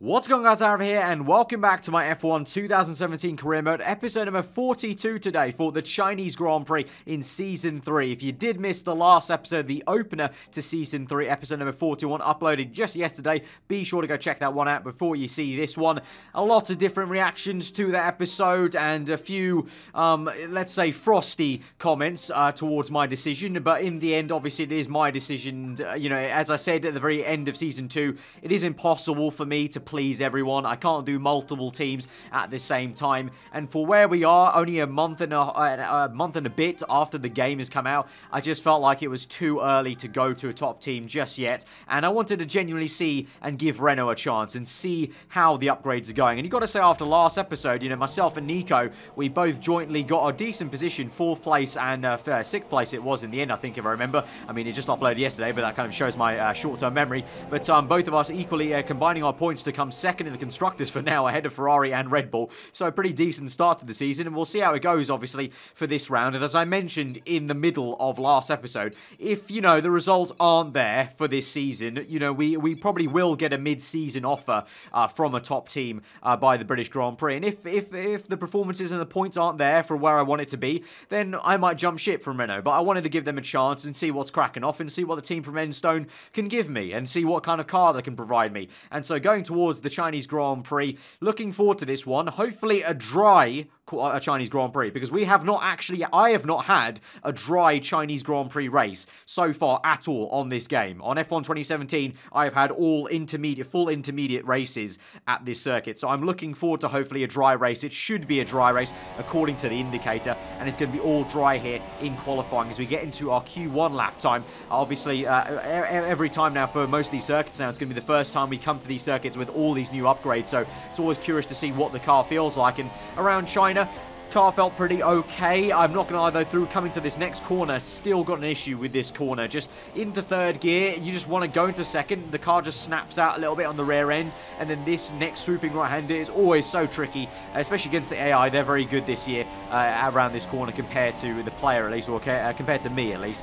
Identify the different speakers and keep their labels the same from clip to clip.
Speaker 1: What's going on, guys? Aarava here, and welcome back to my F1 2017 career mode, episode number 42 today for the Chinese Grand Prix in Season 3. If you did miss the last episode, the opener to Season 3, episode number 41, uploaded just yesterday, be sure to go check that one out before you see this one. A lot of different reactions to that episode, and a few, let's say, frosty comments towards my decision, but in the end, obviously, it is my decision. You know, as I said at the very end of Season 2, it is impossible for me to please everyone. I can't do multiple teams at the same time, and for where we are, only a month and a bit after the game has come out, I just felt like it was too early to go to a top team just yet, and I wanted to genuinely see and give Renault a chance and see how the upgrades are going. And you got to say, after last episode, you know, myself and Nico, we both jointly got a decent position, 4th place and 6th place it was in the end, I think, if I remember. I mean, it just uploaded yesterday, but that kind of shows my short-term memory. But both of us equally combining our points to come second in the constructors for now, ahead of Ferrari and Red Bull. So a pretty decent start to the season, and we'll see how it goes, obviously, for this round. And as I mentioned in the middle of last episode, if, you know, the results aren't there for this season, you know, we probably will get a mid-season offer from a top team by the British Grand Prix. And if the performances and the points aren't there for where I want it to be, then I might jump ship from Renault. But I wanted to give them a chance and see what's cracking off and see what the team from Enstone can give me and see what kind of car they can provide me. And so going towards the Chinese Grand Prix, looking forward to this one. Hopefully a dry Chinese Grand Prix, because I have not had a dry Chinese Grand Prix race so far at all on this game. On F1 2017, I have had all full intermediate races at this circuit, so I'm looking forward to hopefully a dry race. It should be a dry race according to the indicator, and it's going to be all dry here in qualifying as we get into our Q1 lap time. Obviously, every time now for most of these circuits now, it's going to be the first time we come to these circuits with all these new upgrades, so it's always curious to see what the car feels like. And around China, car felt pretty okay. I'm not going to lie, though, coming to this next corner, still got an issue with this corner. Just into third gear, you just want to go into second. The car just snaps out a little bit on the rear end, and then this next swooping right-hander is always so tricky, especially against the AI. They're very good this year around this corner compared to the player, at least, or compared to me, at least.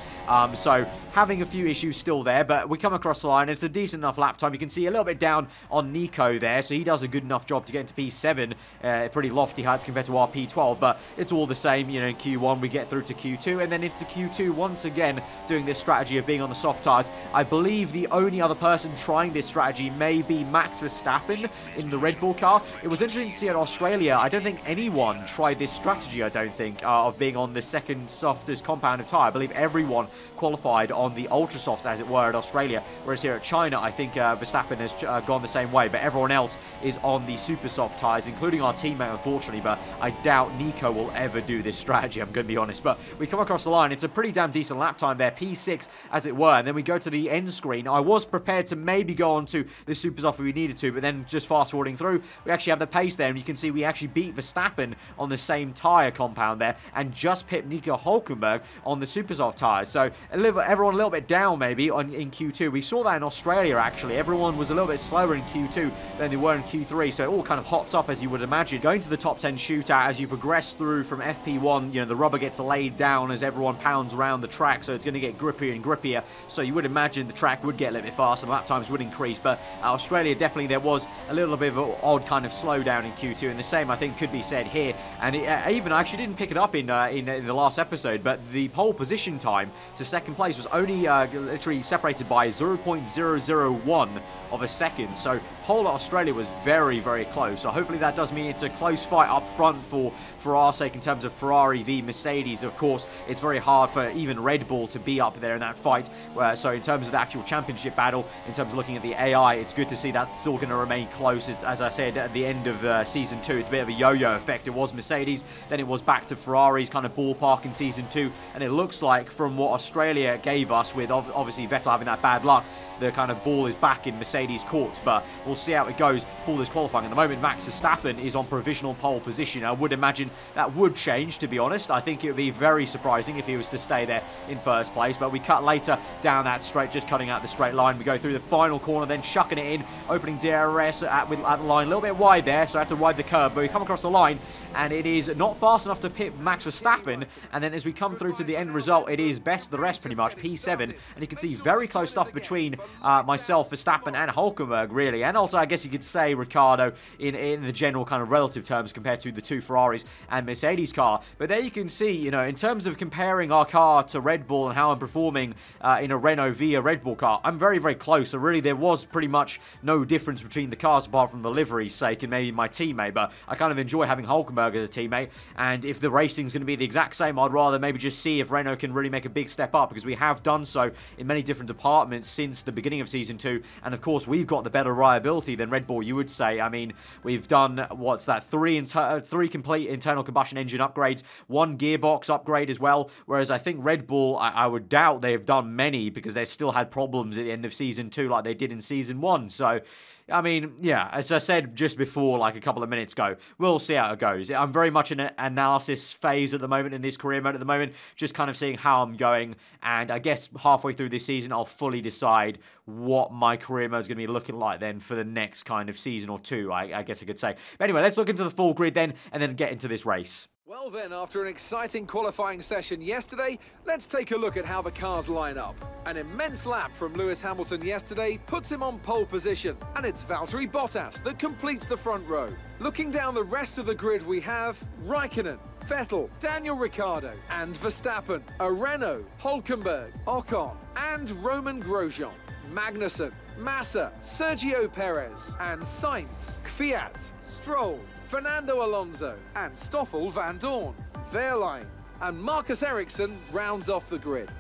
Speaker 1: So having a few issues still there, but we come across the line. It's a decent enough lap time. You can see a little bit down on Nico there, so he does a good enough job to get into P7. Pretty lofty heights compared to our P12, but it's all the same. You know, in Q1 we get through to Q2, and then into Q2 once again doing this strategy of being on the soft tyres. I believe the only other person trying this strategy may be Max Verstappen in the Red Bull car. It was interesting to see at Australia. I don't think anyone tried this strategy, I don't think, of being on the second softest compound of tyre. I believe everyone qualified on the ultra soft, as it were, at Australia, whereas here at China, I think Verstappen has gone the same way, but everyone else is on the super soft tyres, including our teammate, unfortunately. But I doubt Nico will ever do this strategy, I'm going to be honest. But we come across the line. It's a pretty damn decent lap time there, P6 as it were, and then we go to the end screen. I was prepared to maybe go on to the super soft if we needed to, but then just fast forwarding through, we actually have the pace there, and you can see we actually beat Verstappen on the same tyre compound there, and just pipped Nico Hülkenberg on the super soft tyres. So everyone a little bit down maybe in Q2. We saw that in Australia, actually. Everyone was a little bit slower in Q2 than they were in Q3, so it all kind of hots up, as you would imagine. Going to the top 10 shootout, as you progress through from FP1, you know, the rubber gets laid down as everyone pounds around the track, so it's going to get grippier and grippier. So you would imagine the track would get a little bit faster, the lap times would increase. But Australia, definitely there was a little bit of an odd kind of slowdown in Q2, and the same I think could be said here. And even I actually didn't pick it up in the last episode, but the pole position time to second place was only literally separated by 0.001 of a second. So pole at Australia was very, very close. So hopefully that does mean it's a close fight up front for our sake in terms of Ferrari v Mercedes. Of course, it's very hard for even Red Bull to be up there in that fight. So in terms of the actual championship battle, in terms of looking at the AI, it's good to see that's still going to remain close. As I said at the end of Season 2, it's a bit of a yo-yo effect. It was Mercedes, then it was back to Ferrari's kind of ballpark in Season 2, and it looks like from what Australia gave us, with obviously Vettel having that bad luck, the kind of ball is back in Mercedes' court. But we'll see how it goes for this qualifying. At the moment, Max Verstappen is on provisional pole position. I would imagine that would change, to be honest. I think it would be very surprising if he was to stay there in first place. But we cut later down that straight, just cutting out the straight line. We go through the final corner, then chucking it in, opening DRS at the line, a little bit wide there, so I have to ride the curb. But we come across the line, and it is not fast enough to pit Max Verstappen. And then as we come through to the end result, it is best of the rest, pretty much, P7. And you can see very close stuff between myself, Verstappen, and Hülkenberg, really. And also, I guess you could say Ricciardo in the general kind of relative terms compared to the two Ferraris and Mercedes car. But there you can see, you know, in terms of comparing our car to Red Bull and how I'm performing in a Renault via Red Bull car, I'm very, very close. So really, there was pretty much no difference between the cars apart from the livery's sake and maybe my teammate. But I kind of enjoy having Hülkenberg as a teammate. And if the racing's going to be the exact same, I'd rather maybe just see if Renault can really make a big step up, because we have done so in many different departments since the beginning of Season 2. And of course, we've got the better reliability than Red Bull, you would say. I mean, we've done, what's that, three complete internal combustion engine upgrades, one gearbox upgrade as well, whereas I think Red Bull, I would doubt they've done many, because they still had problems at the end of Season 2 like they did in Season 1. So, I mean, yeah, as I said just before, like a couple of minutes ago, we'll see how it goes. I'm very much in an analysis phase at the moment in this career mode at the moment, just kind of seeing how I'm going, and I guess halfway through this season, I'll fully decide what my career mode is going to be looking like then for the next kind of season or two, I guess I could say. But anyway, let's look into the full grid then, and then get into this race.
Speaker 2: Well then, after an exciting qualifying session yesterday, let's take a look at how the cars line up. An immense lap from Lewis Hamilton yesterday puts him on pole position, and it's Valtteri Bottas that completes the front row. Looking down the rest of the grid, we have Raikkonen, Vettel, Daniel Ricciardo, and Verstappen, a Renault, Hülkenberg, Ocon, and Roman Grosjean, Magnussen, Massa, Sergio Perez, and Sainz, Kvyat, Stroll, Fernando Alonso, and Stoffel van Dorn, Wehrlein, and Marcus Ericsson rounds off the grid.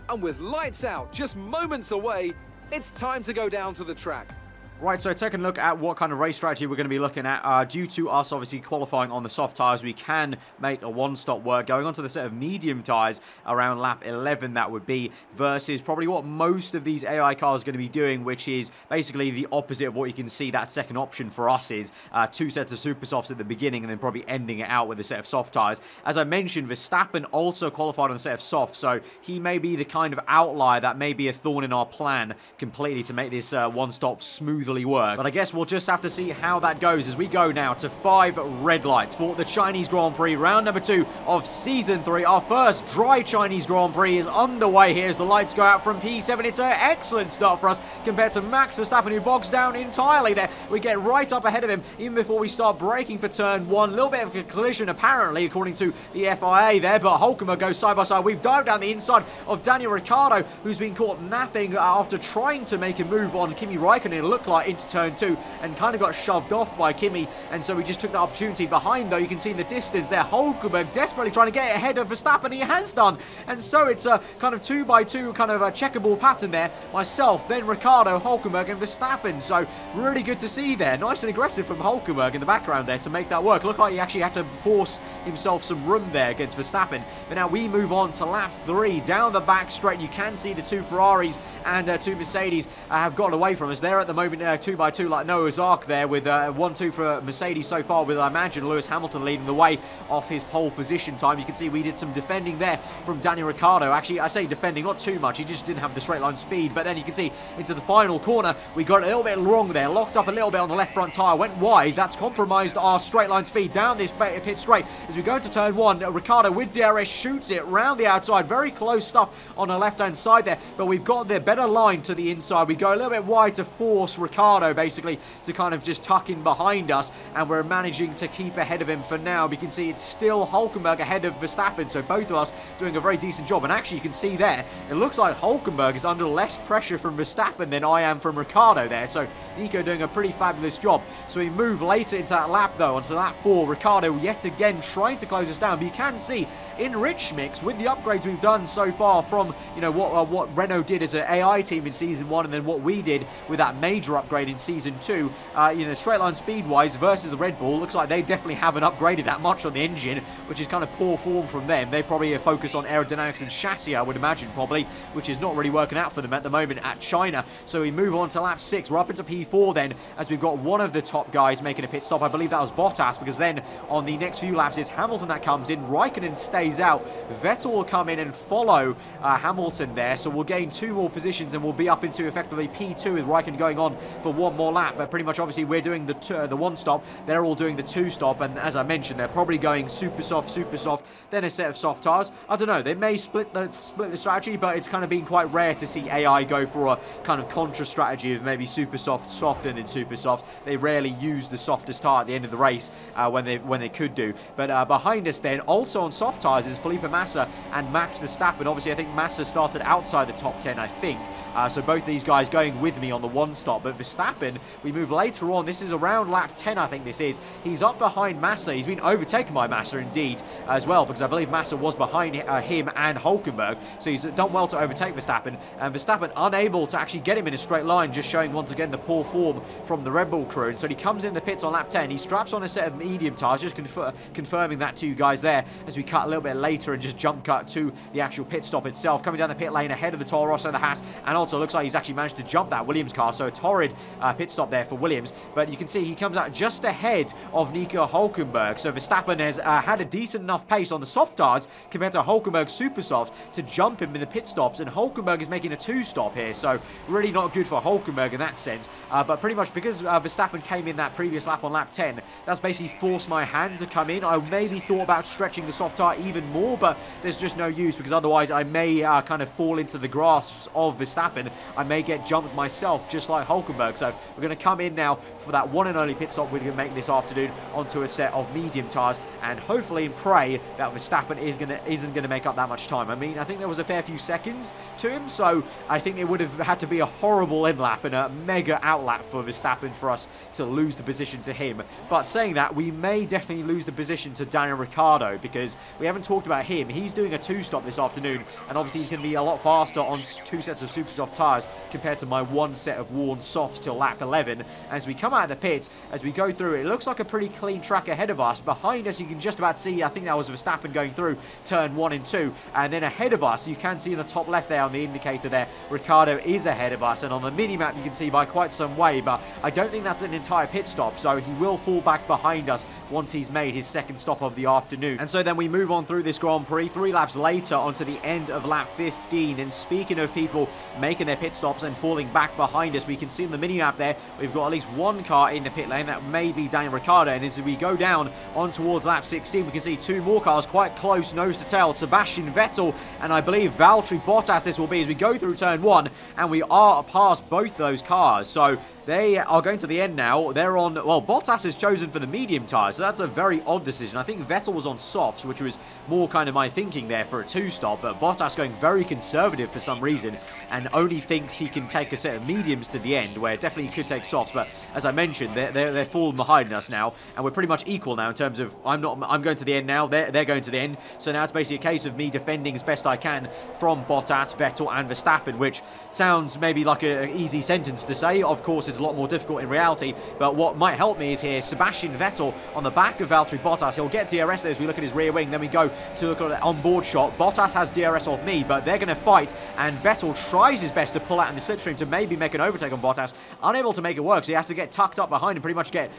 Speaker 2: And with lights out just moments away, it's time to go down to the track.
Speaker 1: Right, so taking a look at what kind of race strategy we're going to be looking at. Due to us obviously qualifying on the soft tyres, we can make a one-stop work. Going onto the set of medium tyres around lap 11, that would be, versus probably what most of these AI cars are going to be doing, which is basically the opposite of what you can see that second option for us is. Two sets of super softs at the beginning and then probably ending it out with a set of soft tyres. As I mentioned, Verstappen also qualified on a set of softs, so he may be the kind of outlier that may be a thorn in our plan completely to make this one-stop smoothly work. But I guess we'll just have to see how that goes as we go now to 5 red lights for the Chinese Grand Prix, round number 2 of Season 3. Our first dry Chinese Grand Prix is underway here as the lights go out from P7. It's an excellent start for us compared to Max Verstappen, who bogs down entirely there. We get right up ahead of him even before we start braking for turn 1. A little bit of a collision apparently according to the FIA there, but Hülkenberg goes side by side. We've dived down the inside of Daniel Ricciardo, who's been caught napping after trying to make a move on Kimi Raikkonen, it looked like, into turn 2, and kind of got shoved off by Kimi, and so we just took the opportunity. Behind, though, you can see in the distance there, Hülkenberg desperately trying to get ahead of Verstappen. He has done, and so it's a kind of 2x2 kind of a checkerboard pattern there. Myself, then Ricciardo, Hülkenberg, and Verstappen, so really good to see there. Nice and aggressive from Hülkenberg in the background there to make that work. Looked like he actually had to force himself some room there against Verstappen. But now we move on to lap 3, down the back straight. You can see the two Ferraris and two Mercedes have gotten away from us. They're at the moment 2x2 like Noah's Ark there, with 1-2 for Mercedes so far, with I imagine Lewis Hamilton leading the way off his pole position time. You can see we did some defending there from Daniel Ricciardo. Actually, I say defending, not too much. He just didn't have the straight line speed. But then you can see into the final corner, we got a little bit wrong there. Locked up a little bit on the left front tyre. Went wide. That's compromised our straight line speed down this pit straight. As we go into turn 1, Ricciardo with DRS shoots it round the outside. Very close stuff on the left-hand side there. But we've got the better line to the inside. We go a little bit wide to force Ricciardo basically to kind of just tuck in behind us, and we're managing to keep ahead of him for now. We can see it's still Hülkenberg ahead of Verstappen, so both of us doing a very decent job. And actually you can see there, it looks like Hülkenberg is under less pressure from Verstappen than I am from Ricciardo there, so Nico doing a pretty fabulous job. So we move later into that lap though, onto lap 4, Ricciardo yet again trying to close us down. But you can see in Rich Mix, with the upgrades we've done so far from, you know, what Renault did as an AI team in Season 1, and then what we did with that major upgrade in Season 2, you know, straight line speed wise versus the Red Bull, looks like they definitely haven't upgraded that much on the engine, which is kind of poor form from them. They probably are focused on aerodynamics and chassis, I would imagine, probably, which is not really working out for them at the moment at China. So we move on to lap 6. We're up into P4 then, as we've got one of the top guys making a pit stop. I believe that was Bottas, because then on the next few laps it's Hamilton that comes in. Raikkonen stays plays out, Vettel will come in and follow Hamilton there, so we'll gain 2 more positions and we'll be up into effectively P2 with Raikkonen going on for 1 more lap. But pretty much obviously we're doing the 1 stop, they're all doing the 2 stop, and as I mentioned, they're probably going super soft, then a set of soft tires. I don't know, they may split the strategy, but it's kind of been quite rare to see AI go for a kind of contra strategy of maybe super soft, and then super soft. They rarely use the softest tire at the end of the race when they could do. But behind us then, also on soft tires, is Felipe Massa and Max Verstappen. Obviously, I think Massa started outside the top 10, I think. So both these guys going with me on the 1 stop. But Verstappen, we move later on. This is around lap 10, I think this is. He's up behind Massa. He's been overtaken by Massa indeed as well, because I believe Massa was behind him and Hülkenberg. So he's done well to overtake Verstappen. And Verstappen unable to actually get him in a straight line, just showing once again the poor form from the Red Bull crew. And so he comes in the pits on lap 10. He straps on a set of medium tyres, just confirming that to you guys there as we cut a little bit later and just jump cut to the actual pit stop itself. Coming down the pit lane ahead of the Toro Rosso, the Haas, and also looks like he's actually managed to jump that Williams car. So a torrid pit stop there for Williams. But you can see he comes out just ahead of Nico Hülkenberg. So Verstappen has had a decent enough pace on the soft tyres compared to Hülkenberg's super softs to jump him in the pit stops. And Hülkenberg is making a 2 stop here. So really not good for Hülkenberg in that sense. But pretty much because Verstappen came in that previous lap on lap 10, that's basically forced my hand to come in. I maybe thought about stretching the soft tyre even more, but there's just no use, because otherwise I may kind of fall into the grasps of Verstappen. I may get jumped myself, just like Hülkenberg. So we're going to come in now for that one and only pit stop we're going to make this afternoon onto a set of medium tyres, and hopefully pray that Verstappen isn't going to make up that much time. I mean, I think there was a fair few seconds to him, so I think it would have had to be a horrible in lap and a mega out lap for Verstappen for us to lose the position to him. But saying that, we may definitely lose the position to Daniel Ricciardo, because we haven't talked about him. He's doing a 2 stop this afternoon, and obviously he's going to be a lot faster on 2 sets of super soft tyres compared to my 1 set of worn softs till lap 11. As we come out of the pit, as we go through, it looks like a pretty clean track ahead of us. Behind us, you can just about see, I think that was Verstappen going through turn 1 and 2, and then ahead of us, you can see in the top left there on the indicator there, Ricciardo is ahead of us, and on the mini-map you can see by quite some way, but I don't think that's an entire pit stop, so he will fall back behind us once he's made his 2nd stop of the afternoon. And so then we move on through this Grand Prix, 3 laps later onto the end of lap 15. And speaking of people making their pit stops and falling back behind us, we can see in the mini-map there, we've got at least 1 car in the pit lane. That may be Daniel Ricciardo. And as we go down on towards lap 16, we can see 2 more cars quite close, nose to tail. Sebastian Vettel and I believe Valtteri Bottas this will be, as we go through turn 1, and we are past both those cars. So they are going to the end now. They're on, well, Bottas is chosen for the medium tyres, so that's a very odd decision. I think Vettel was on softs, which was more kind of my thinking there for a 2 stop, but Bottas going very conservative for some reason and only thinks he can take a set of mediums to the end, where definitely he could take softs. But as I mentioned, they're falling behind us now, and we're pretty much equal now in terms of I'm going to the end now, they're going to the end. So now it's basically a case of me defending as best I can from Bottas, Vettel and Verstappen, which sounds maybe like an easy sentence to say. Of course, it's a lot more difficult in reality, but what might help me is here Sebastian Vettel on the back of Valtteri Bottas. He'll get DRS as we look at his rear wing. Then we go to look at the onboard shot. Bottas has DRS off me, but they're going to fight, and Vettel tries his best to pull out in the slipstream to maybe make an overtake on Bottas. Unable to make it work, so he has to get tucked up behind and pretty much get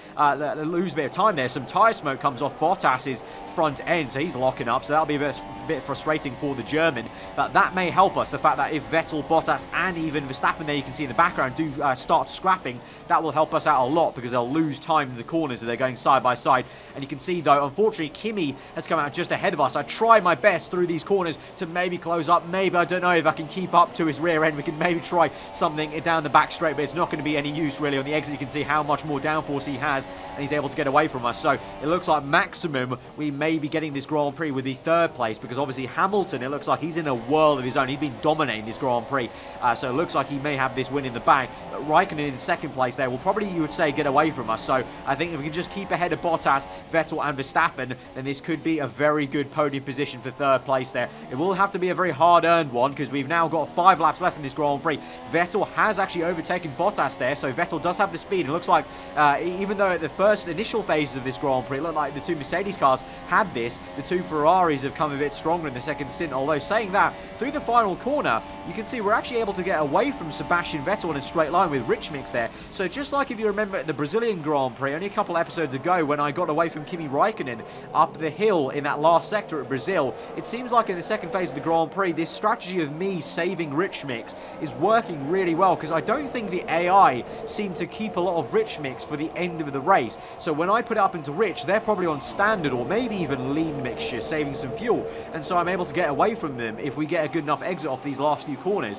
Speaker 1: lose a bit of time there. Some tyre smoke comes off Bottas's front end, so he's locking up, so that'll be a bit frustrating for the German, but that may help us. The fact that if Vettel, Bottas and even Verstappen there you can see in the background do start scrapping, that will help us out a lot, because they'll lose time in the corners as they're going side by side. And you can see though, unfortunately Kimi has come out just ahead of us. I try my best through these corners to maybe close up. Maybe, I don't know if I can keep up to his rear end. We can maybe try something down the back straight, but it's not going to be any use really. On the exit you can see how much more downforce he has, and he's able to get away from us. So it looks like maximum we may be getting this Grand Prix with the 3rd place, because obviously Hamilton, it looks like he's in a world of his own. He's been dominating this Grand Prix, so it looks like he may have this win in the bag. But Raikkonen in 2nd place there will probably, you would say, get away from us. So I think if we can just keep ahead of Bottas, Vettel and Verstappen, then this could be a very good podium position for 3rd place there. It will have to be a very hard-earned one, because we've now got 5 laps left in this Grand Prix. Vettel has actually overtaken Bottas there, so Vettel does have the speed. It looks like, even though at the first initial phases of this Grand Prix, it looked like the 2 Mercedes cars had this, the 2 Ferraris have come a bit stronger in the 2nd stint. Although saying that, through the final corner, you can see we're actually able to get away from Sebastian Vettel in a straight line with Rich Mix there. So just like if you remember at the Brazilian Grand Prix, only a couple episodes ago when I got away from Kimi Raikkonen up the hill in that last sector at Brazil, it seems like in the second phase of the Grand Prix, this strategy of me saving Rich Mix is working really well, because I don't think the AI seem to keep a lot of Rich Mix for the end of the race. So when I put it up into Rich, they're probably on standard or maybe even lean mixture, saving some fuel. And so I'm able to get away from them if we get a good enough exit off these last few corners.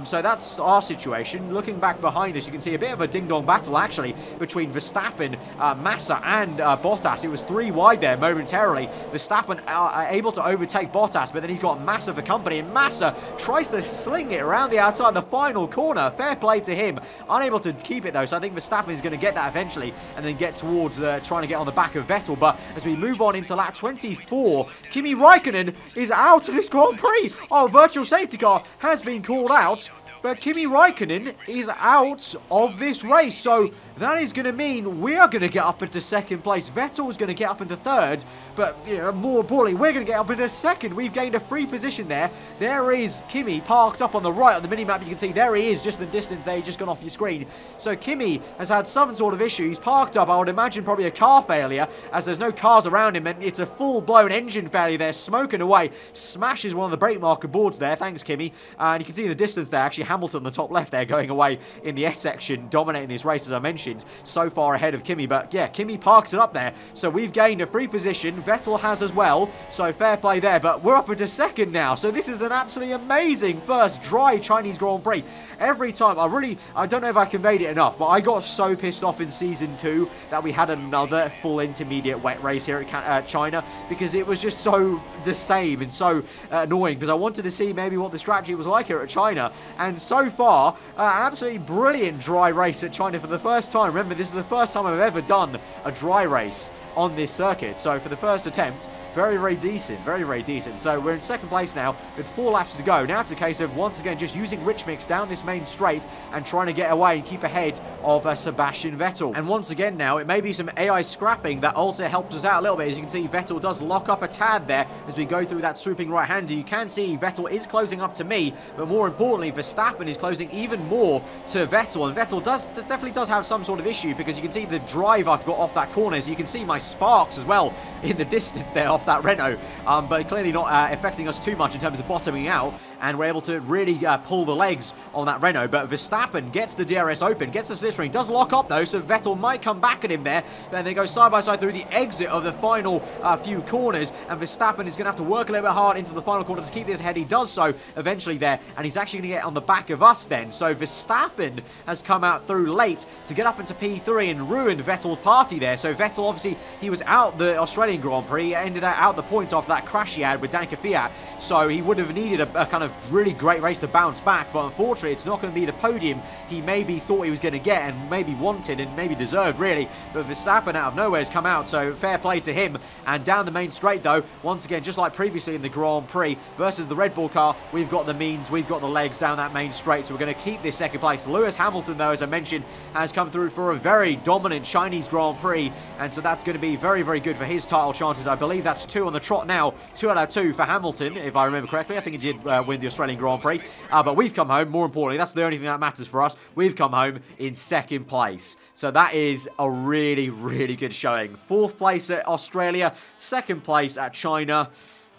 Speaker 1: So that's our situation. Looking back behind us, you can see a bit of a ding-dong battle actually between Verstappen, Massa and Bottas. It was 3 wide there momentarily. Verstappen able to overtake Bottas, but then he's got Massa for company, and Massa tries to sling it around the outside the final corner. Fair play to him. Unable to keep it though, so I think Verstappen is going to get that eventually and then get towards trying to get on the back of Vettel. But as we move on into lap 24, Kimi Raikkonen is out of this Grand Prix. Oh, virtual safety car has been called out, but Kimi Raikkonen is out of this race. So that is going to mean we are going to get up into second place. Vettel is going to get up into third, but you know, more importantly, we're going to get up into second. We've gained a free position there. There is Kimi parked up on the right on the mini-map. You can see there he is, just in the distance there, just gone off your screen. So Kimi has had some sort of issue. He's parked up, I would imagine probably a car failure, as there's no cars around him, and it's a full-blown engine failure there, smoking away. Smashes one of the brake marker boards there. Thanks, Kimi. And you can see in the distance there, actually Hamilton on the top left there, going away in the S section, dominating this race, as I mentioned, so far ahead of Kimi. But yeah, Kimi parks it up there, so we've gained a free position. Vettel has as well, so fair play there. But we're up into second now, so this is an absolutely amazing first dry Chinese Grand Prix. Every time, I don't know if I conveyed it enough, but I got so pissed off in Season 2 that we had another full intermediate wet race here at China, because it was just so the same and so annoying, because I wanted to see maybe what the strategy was like here at China. And so far, absolutely brilliant dry race at China for the first time. Remember, this is the first time I've ever done a dry race on this circuit, so for the first attempt, very, very decent. Very, very decent. So we're in second place now with 4 laps to go. Now it's a case of, once again, just using Rich Mix down this main straight and trying to get away and keep ahead of Sebastian Vettel. And once again now, it may be some AI scrapping that also helps us out a little bit. As you can see, Vettel does lock up a tad there as we go through that swooping right-hander. You can see Vettel is closing up to me, but more importantly, Verstappen is closing even more to Vettel. And Vettel definitely does have some sort of issue, because you can see the drive I've got off that corner. So you can see my sparks as well in the distance there off that Renault, but clearly not affecting us too much in terms of bottoming out, and we're able to really pull the legs on that Renault. But Verstappen gets the DRS open, gets the slipstream, does lock up though, so Vettel might come back at him there. Then they go side by side through the exit of the final few corners, and Verstappen is going to have to work a little bit hard into the final corner to keep this ahead. He does so eventually there, and he's actually going to get on the back of us then. So Verstappen has come out through late to get up into P3 and ruined Vettel's party there. So Vettel, obviously, he was out the Australian Grand Prix, he ended out the points after that crash he had with Danica Fiat, so he would have needed a kind of really great race to bounce back. But unfortunately, it's not going to be the podium he maybe thought he was going to get and maybe wanted and maybe deserved, really. But Verstappen out of nowhere has come out, so fair play to him. And down the main straight though, once again, just like previously in the Grand Prix versus the Red Bull car, we've got the means, we've got the legs down that main straight, so we're going to keep this second place. Lewis Hamilton though, as I mentioned, has come through for a very dominant Chinese Grand Prix, and so that's going to be very, very good for his title chances. I believe that's 2 on the trot now, 2 out of 2 for Hamilton, if I remember correctly. I think he did win the Australian Grand Prix, but we've come home. More importantly, that's the only thing that matters for us. We've come home in second place, so that is a really, really good showing. 4th place at Australia, 2nd place at China.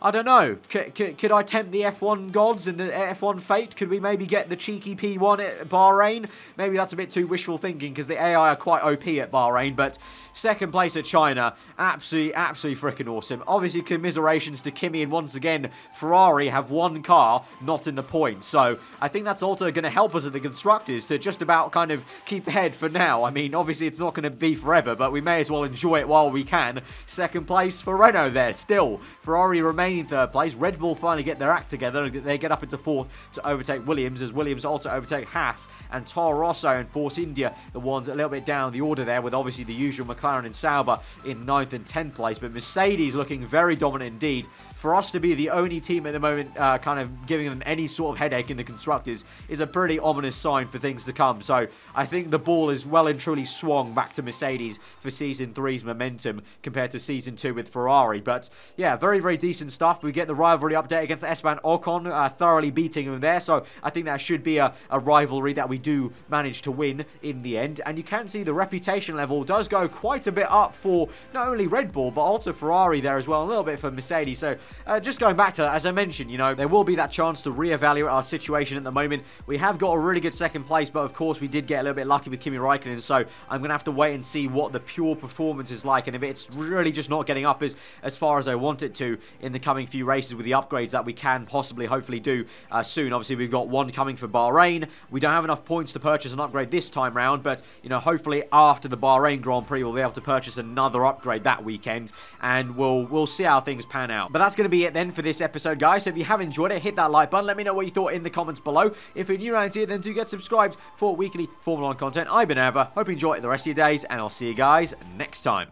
Speaker 1: I don't know. Could I tempt the F1 gods and the F1 fate? Could we maybe get the cheeky P1 at Bahrain? Maybe that's a bit too wishful thinking, because the AI are quite OP at Bahrain. But 2nd place at China, absolutely freaking awesome. Obviously, commiserations to Kimi, and once again, Ferrari have 1 car not in the points. So I think that's also going to help us at the constructors to just about kind of keep ahead for now. I mean, obviously, it's not going to be forever, but we may as well enjoy it while we can. 2nd place for Renault there still. Ferrari remain in 3rd place. Red Bull finally get their act together. They get up into 4th to overtake Williams, as Williams also overtake Haas and Toro Rosso and Force India, the ones a little bit down the order there, with obviously the usual McLaren and Sauber in 9th and 10th place. But Mercedes looking very dominant indeed. For us to be the only team at the moment kind of giving them any sort of headache in the constructors is a pretty ominous sign for things to come. So I think the ball is well and truly swung back to Mercedes for Season 3's momentum compared to Season 2 with Ferrari. But yeah, very, very decent stuff stuff. We get the rivalry update against Esteban Ocon, thoroughly beating him there. So I think that should be a rivalry that we do manage to win in the end. And you can see the reputation level does go quite a bit up for not only Red Bull, but also Ferrari there as well, a little bit for Mercedes. So just going back to, as I mentioned, you know, there will be that chance to reevaluate our situation at the moment. We have got a really good second place, but of course we did get a little bit lucky with Kimi Raikkonen, so I'm going to have to wait and see what the pure performance is like, and if it's really just not getting up as far as I want it to in the coming few races with the upgrades that we can possibly, hopefully do soon. Obviously, we've got one coming for Bahrain. We don't have enough points to purchase an upgrade this time round, but, you know, hopefully after the Bahrain Grand Prix, we'll be able to purchase another upgrade that weekend, and we'll see how things pan out. But that's going to be it then for this episode, guys. So if you have enjoyed it, hit that like button. Let me know what you thought in the comments below. If you're new around here, then do get subscribed for weekly Formula 1 content. I've been Aarava. Hope you enjoy the rest of your days, and I'll see you guys next time.